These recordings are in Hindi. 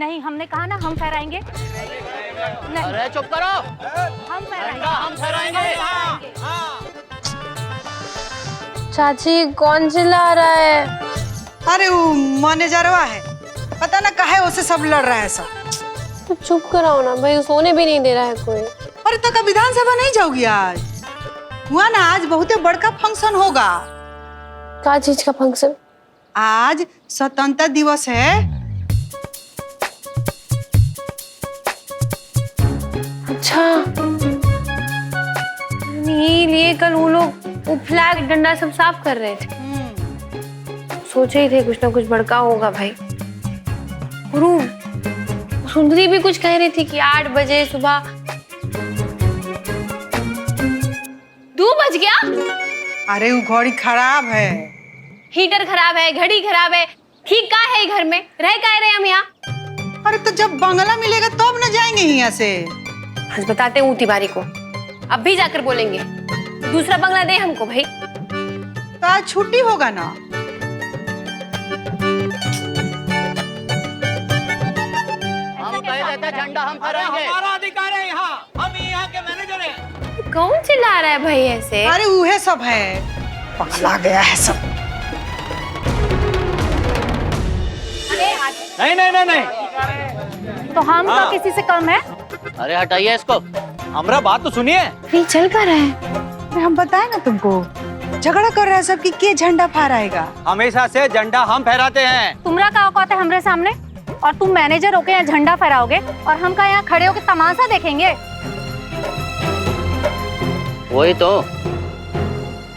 नहीं, हमने कहा ना हम फहराएंगे। नहीं, अरे चुप करो, हम फहराएंगे। हम फहराएंगे। चाची कौन चिल्ला रहा है? अरे वो मैनेजरवा है, पता ना काहे उसे सब लड़ रहा है सब। तो चुप कराओ ना भाई, सोने भी नहीं दे रहा है कोई। अरे तो का विधानसभा नहीं जाओगी आज? हुआ ना, आज बहुत बड़का फंक्शन होगा। क्या चीज का फंक्शन? आज स्वतंत्रता दिवस है। अच्छा, नहीं लिए कल वो लोग वो फ्लैग डंडा सब साफ कर रहे थे। सोचे ही थे कुछ ना कुछ भड़का होगा भाई। और वो सुंदरी भी कुछ कह रही थी कि 8 बजे सुबह 2 बज गया। अरे वो घड़ी खराब है। हीटर खराब है, घड़ी खराब है, ठीक का है घर में, रह का रहे हम यहाँ। अरे तो जब बंगला मिलेगा तब न जाएंगे यहाँ से। आज बताते हैं तिवारी को, अब भी जाकर बोलेंगे दूसरा बंगला दे हमको भाई। तो आज छुट्टी होगा ना। हम कह देते झंडा हम फहराएंगे। हमारा अधिकार है यहाँ, हम यहाँ के मैनेजर हैं। कौन चिल्ला रहा है भाई ऐसे? अरे वह सब है, पगला गया है सब। नहीं नहीं नहीं नहीं, तो हम तो किसी से कम है? अरे हटाइए इसको। हमारा बात तो सुनिए। नहीं चल कर रहा है। अरे हम बताए ना तुमको, झगड़ा कर रहा है सब कि के झंडा फहराएगा। हमेशा से झंडा हम फहराते हैं। तुमरा का औकात है हमरे सामने? और तुम मैनेजर होके यहाँ झंडा फहराओगे और हम का यहाँ खड़े होके तमाशा देखेंगे? वही तो,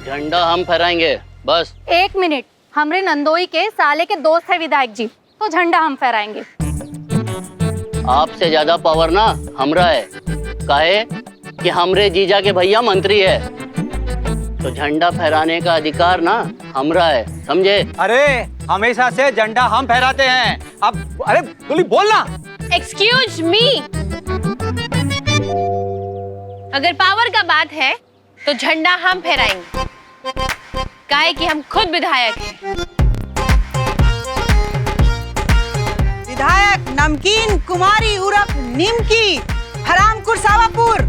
झंडा हम फहराएंगे बस। 1 मिनट, हमरे नंदोई के साले के दोस्त है विधायक जी, तो झंडा हम फहराएंगे। आपसे ज्यादा पावर ना हमरा है, काहे कि हमरे जीजा के भैया मंत्री है, तो झंडा फहराने का अधिकार ना हमरा है, समझे? अरे हमेशा से झंडा हम फहराते हैं। अब अरे बोली बोलना। एक्सक्यूज मी, अगर पावर का बात है तो झंडा हम फहराएंगे, काहे कि हम खुद विधायक हैं। विधायक नमकीन कुमारी उर्फ निमकी, हरामपुर सावापुर।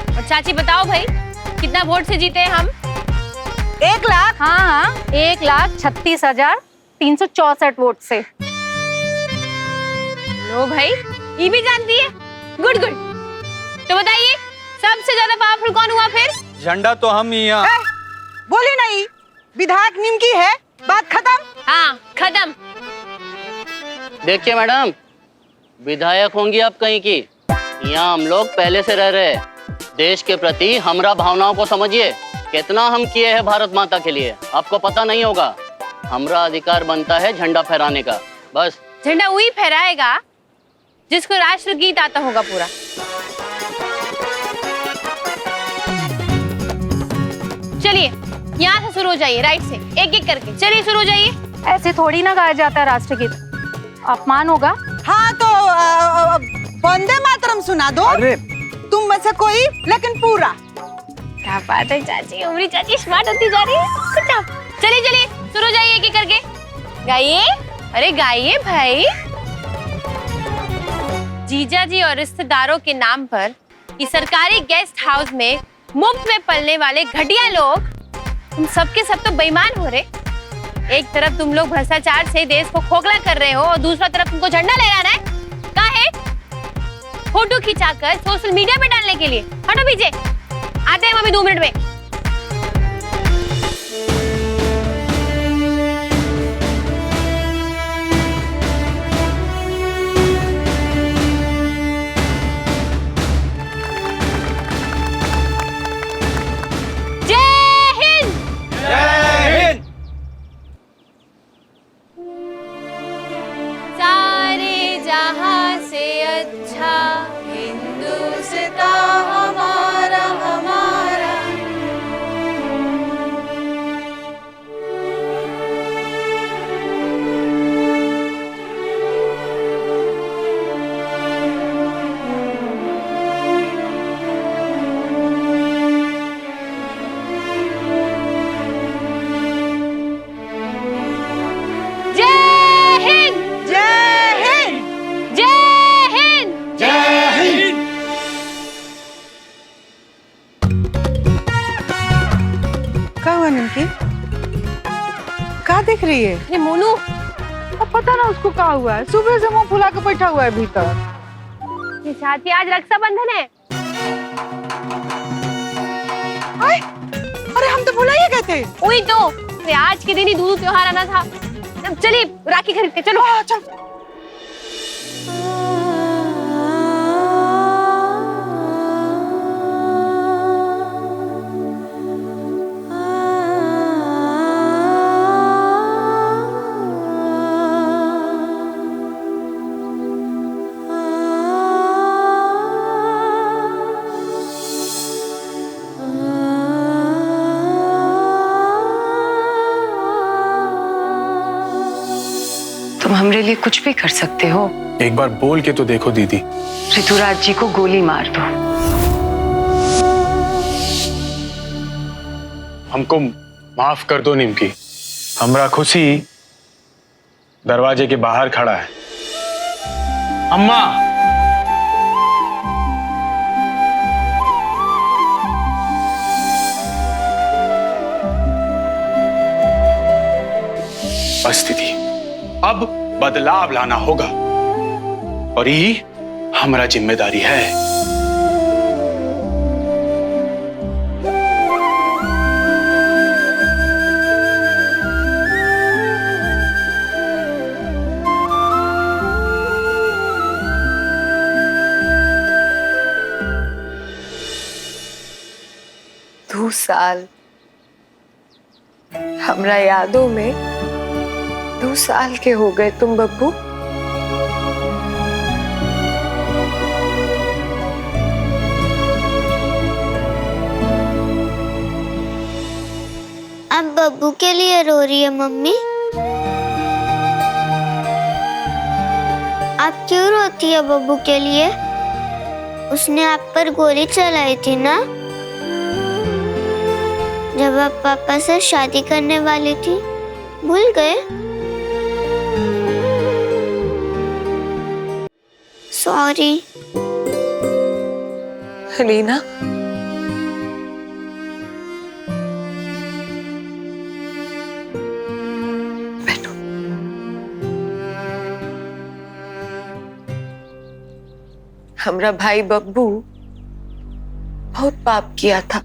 और चाची बताओ भाई, कितना वोट से जीते हैं हम? 1 लाख। हाँ, 1,36,364 वोट से। लो भाई, ये भी जानती है। Good good. तो बताइए, सबसे ज्यादा पावरफुल कौन हुआ फिर? झंडा तो हम ही यहाँ। बोली नहीं, विधायक निमकी है, बात खत्म। हाँ खत्म। देखिए मैडम, विधायक होंगी आप कहीं की, यहाँ हम लोग पहले से रह रहे हैं। देश के प्रति हमरा भावनाओं को समझिए, कितना हम किए हैं भारत माता के लिए, आपको पता नहीं होगा। हमरा अधिकार बनता है झंडा फहराने का, बस। झंडा वही फहराएगा जिसको राष्ट्रगीत आता होगा पूरा। चलिए यहाँ से शुरू हो जाइए, राइट से एक एक करके चलिए शुरू हो जाइए। ऐसे थोड़ी ना गाया जाता है राष्ट्रगीत, अपमान होगा। हाँ तो वंदे मातरम सुना दो। अरे तुम में से कोई, लेकिन पूरा। क्या बात है चाची, उमरी चाची स्मार्ट होती जा रही है। Good job। चलिए चलिए शुरू हो जाइए एक एक करके, गाइए। अरे गाइए भाई। जीजा जी और रिश्तेदारों के नाम पर इस सरकारी गेस्ट हाउस में मुफ्त में पलने वाले घटिया लोग, तुम सबके सब तो बेईमान हो रहे। एक तरफ तुम लोग भ्रष्टाचार से देश को खोखला कर रहे हो और दूसरा तरफ तुमको झंडा लहराना है। काहे? फोटो खिंचाकर सोशल मीडिया पे डालने के लिए। हटो पीछे, आते हैं मम्मी 2 मिनट में। जय हिंद। जय हिंद। सारे जहां से अच्छा हिंदुस्तान हमारा हमारा। हुआ निमकी? क्या देख रही है? अरे मोनू, अब पता ना उसको क्या हुआ है, सुबह से मुंह फुला के बैठा हुआ है भीतर। ये साथी आज रक्षाबंधन है। आए, अरे हम तो भुला ही गए थे। वही तो, अरे आज के दिन ही दूध त्योहार आना था। अब चलिए राखी खरीदते चलो। चल। तुम हमरे लिए कुछ भी कर सकते हो। एक बार बोल के तो देखो दीदी। ऋतुराज जी को गोली मार दो। हमको माफ कर दो निमकी। हमरा खुशी दरवाजे के बाहर खड़ा है। अम्मा, बस दीदी, अब बदलाव लाना होगा और ये हमारा जिम्मेदारी है। दो साल हमरा यादों में 2 साल के हो गए तुम बब्बू। अब बब्बू के लिए रो रही है मम्मी? आप क्यों रोती है बब्बू के लिए? उसने आप पर गोली चलाई थी ना, जब आप पापा से शादी करने वाली थी, भूल गए? सॉरी। रीना, बैठो। हमरा भाई बब्बू बहुत पाप किया था,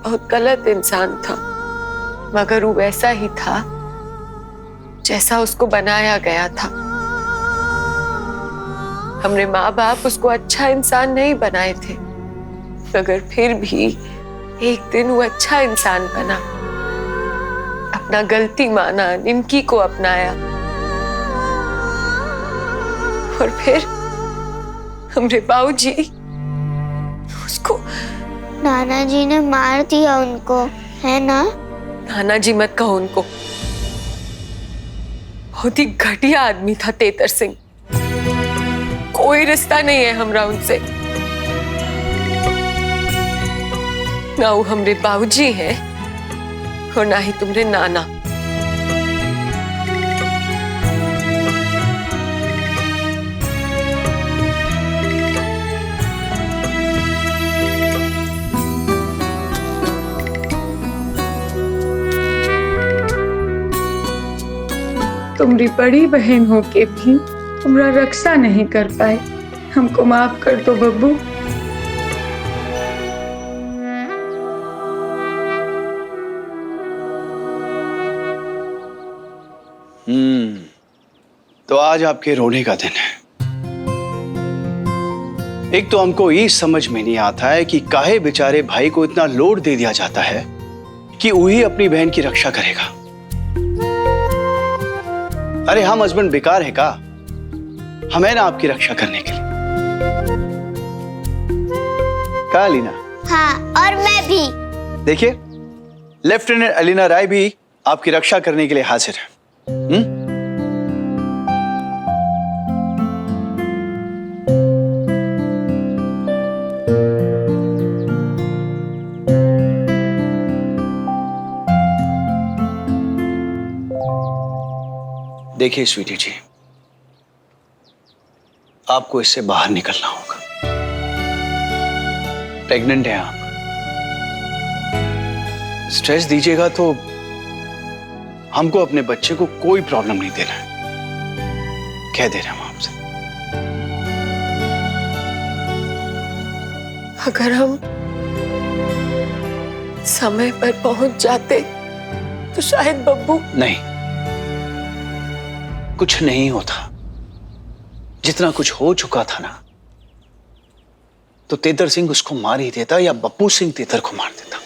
बहुत गलत इंसान था, मगर वो वैसा ही था जैसा उसको बनाया गया था। हमरे माँ बाप उसको अच्छा इंसान नहीं बनाए थे, मगर फिर भी एक दिन वो अच्छा इंसान बना, अपना गलती माना, निमकी को अपनाया और फिर हमरे बाबूजी उसको। नाना जी ने मार दिया उनको, है ना? नाना जी मत कहो उनको, बहुत ही घटिया आदमी था तेतर सिंह। कोई रिश्ता नहीं है हमरा उनसे, ना वो हमरे बाबूजी हैं और ना ही तुमरे नाना। तुम्हारी बड़ी बहन हो के भी तुम्हारा रक्षा नहीं कर पाए, हमको माफ कर दो बब्बू। तो आज आपके रोने का दिन है। एक तो हमको ये समझ में नहीं आता है कि काहे बेचारे भाई को इतना लोड दे दिया जाता है कि वही अपनी बहन की रक्षा करेगा। अरे हम हस्बैंड बेकार है का? हम है ना आपकी रक्षा करने के लिए। का अलीना? हाँ, और मैं भी। देखिए, लेफ्टिनेंट अलीना राय भी आपकी रक्षा करने के लिए हाजिर है। देखिए स्वीटी जी, आपको इससे बाहर निकलना होगा। प्रेग्नेंट हैं आप, स्ट्रेस दीजिएगा तो हमको अपने बच्चे को कोई प्रॉब्लम नहीं देना है, कह दे रहे हैं हम आपसे। अगर हम समय पर पहुंच जाते तो शायद बब्बू। नहीं, कुछ नहीं होता। जितना कुछ हो चुका था ना, तो तेतर सिंह उसको मार ही देता या बब्बू सिंह तेतर को मार देता।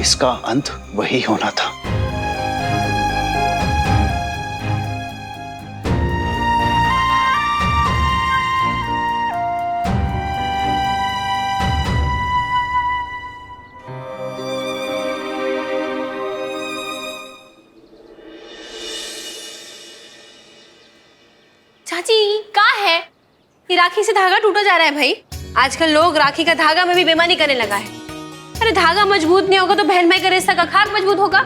इसका अंत वही होना था। चाची का है ये राखी से धागा टूटा जा रहा है भाई। आजकल लोग राखी का धागा में भी बेईमानी करने लगा है। अरे धागा मजबूत नहीं होगा तो बहन भाई का रिश्ता का खाक मजबूत होगा।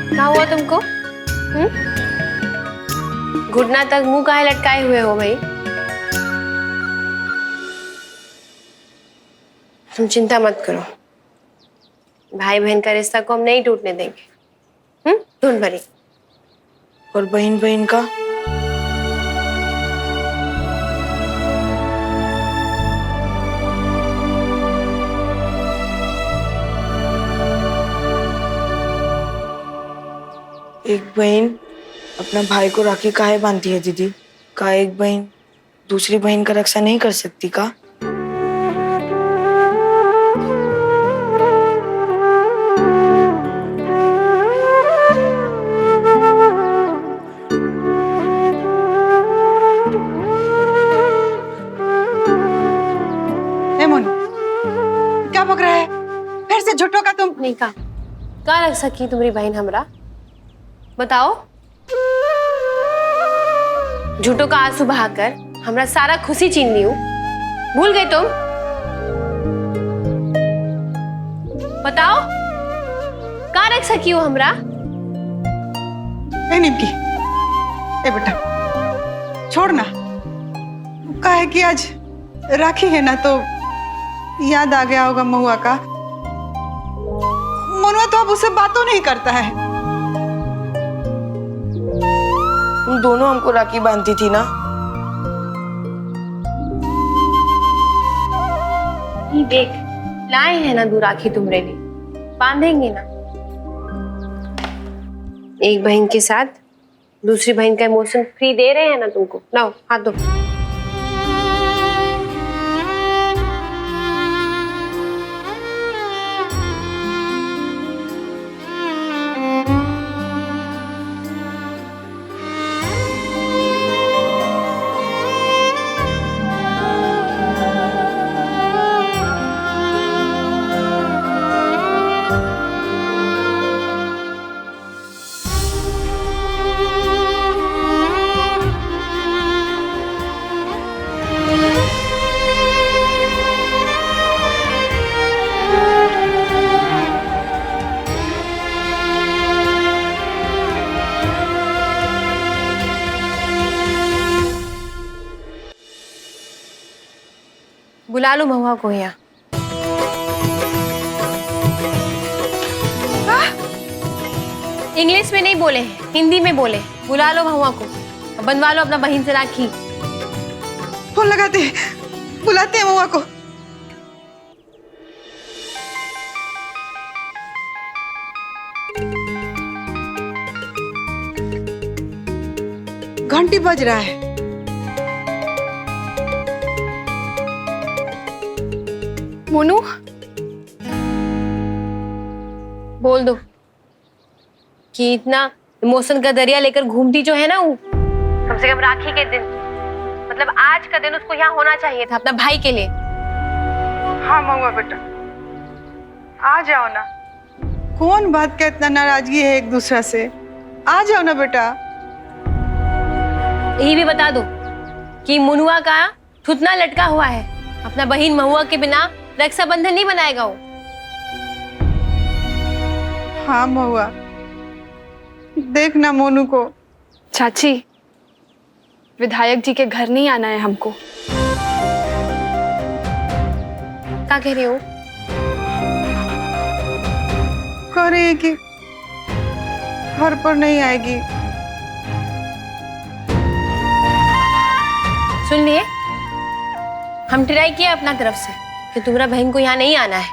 क्या हुआ तुमको? घुटना तक मुंह काहे लटकाए हुए हो भाई? तुम चिंता मत करो, भाई बहन का रिश्ता को हम नहीं टूटने देंगे। ढूंढ भरी। और बहन बहन का? एक बहन अपना भाई को राखी काहे बांधती है दीदी? का एक बहन दूसरी बहन का रक्षा नहीं कर सकती का? क्या बक रहा है? फिर से झूठों का तुम नहीं का रख सकी तुम्हारी बहन हमरा? बताओ। झूठों का आंसू बहाकर हमरा सारा खुशी छीन ली हूँ। भूल गए तुम? बताओ का रख सकी हो हमरा? ए निमकी, ए बेटा छोड़ ना। का है कि आज राखी है ना, तो याद आ गया होगा महुआ का। मनुआ तो अब उससे बातों नहीं करता है। तुम दोनों हमको राखी बांधती थी ना? देख लाए हैं ना दो राखी तुम्हारे लिए, बांधेंगे ना। एक बहन के साथ दूसरी बहन का इमोशन फ्री दे रहे हैं ना तुमको। लाओ हाथ दो। बुला लो महुआ को यहाँ। इंग्लिश में नहीं बोले, हिंदी में बोले। बुला लो महुआ को, बनवा लो अपना बहन से राखी। फोन लगाते हैं, बुलाते हैं महुआ को। घंटी बज रहा है। मोनू बोल दो कि इतना इमोशन का दरिया लेकर घूमती जो है ना वो, कम से कम राखी के दिन, मतलब आज का दिन उसको यहाँ होना चाहिए था अपना भाई के लिए। हाँ महुआ बेटा, आ जाओ ना। कौन बात का इतना नाराजगी है एक दूसरा से? आ जाओ ना बेटा। यही भी बता दो कि मुनुआ का थुथना लटका हुआ है। अपना बहन महुआ के बिना रक्षाबंधन नहीं बनाएगा वो। हाँ महुआ, देखना मोनू को। चाची, विधायक जी के घर नहीं आना है हमको। क्या कह रही हो? कह रही है कि घर पर नहीं आएगी। सुन लिए, हम ट्राई किया अपना तरफ से कि तुम्हारा बहन को यहाँ नहीं आना है।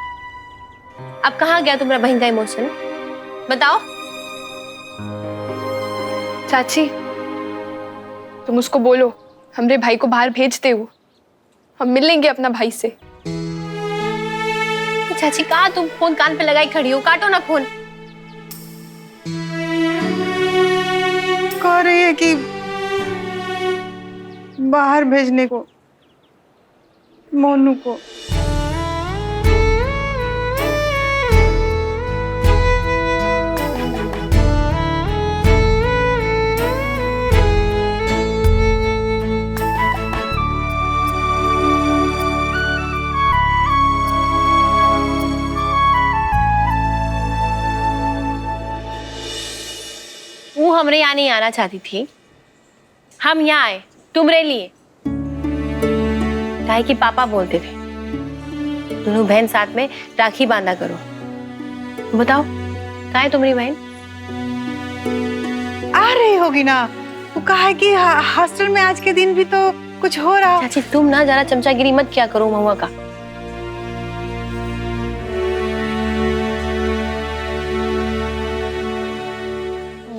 अब कहाँ गया तुम्हारा बहन का इमोशन? बताओ। चाची, तुम उसको बोलो हमरे भाई को बाहर भेज दे, हम मिल लेंगे अपना भाई से। चाची कहाँ तुम फोन कान पे लगाई खड़ी हो? काटो ना फोन। कह रही है कि बाहर भेजने को मोनू को। वो हमरे यहाँ नहीं आना चाहती थी, हम यहाँ आए तुम्हारे लिए। काहे कि पापा बोलते थे दोनों बहन साथ में राखी बांधा करो। बताओ कहाँ है तुम्हारी बहन? आ रही होगी ना। वो कहा है कि हॉस्टल में आज के दिन भी तो कुछ हो रहा। चाची तुम ना जरा चमचागिरी मत क्या करो महुआ का।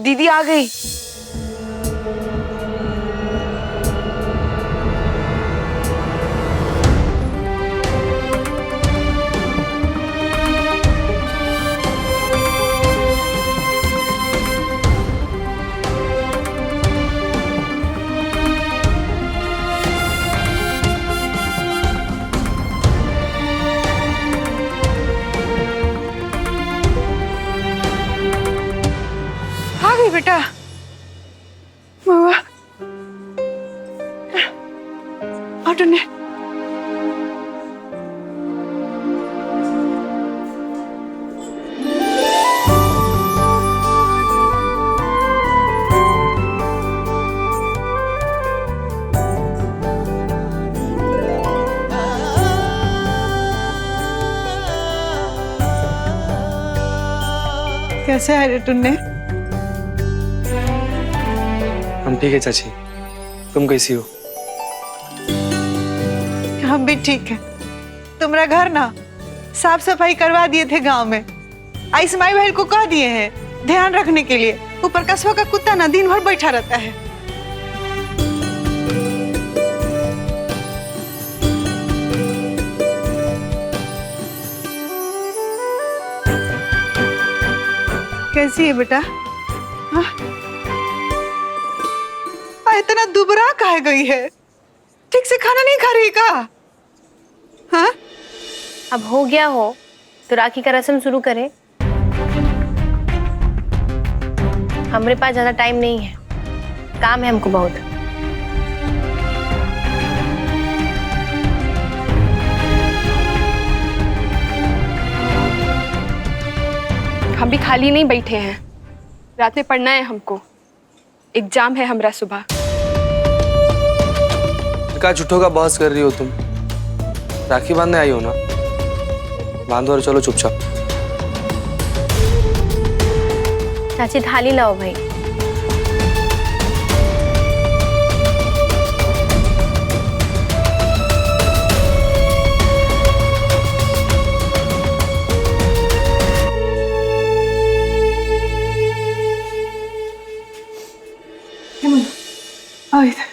दीदी आ गई। आ गई बेटा। महुआ ऑटो ने। कैसे है रे टुन्ने? हम ठीक है चाची, तुम कैसी हो? हम भी ठीक है। तुम्हारा घर ना साफ सफाई करवा दिए थे गांव में। आइस माई बहन को कह दिए हैं ध्यान रखने के लिए। ऊपर कस्बा का कुत्ता ना दिन भर बैठा रहता है। कैसी है बेटा? हाँ? इतना दुबरा काहे गई है? ठीक से खाना नहीं खा रही का? हाँ? अब हो गया हो तो राखी का रस्म शुरू करें। हमारे पास ज्यादा टाइम नहीं है, काम है हमको बहुत। हम भी खाली नहीं बैठे हैं, रात में पढ़ना है हमको। एग्जाम है हमरा सुबह। क्या झूठों का बहस कर रही हो तुम? राखी बांधने आई हो ना, बांधो और चलो चुपचाप। चाची थाली लाओ भाई। आओ इधर।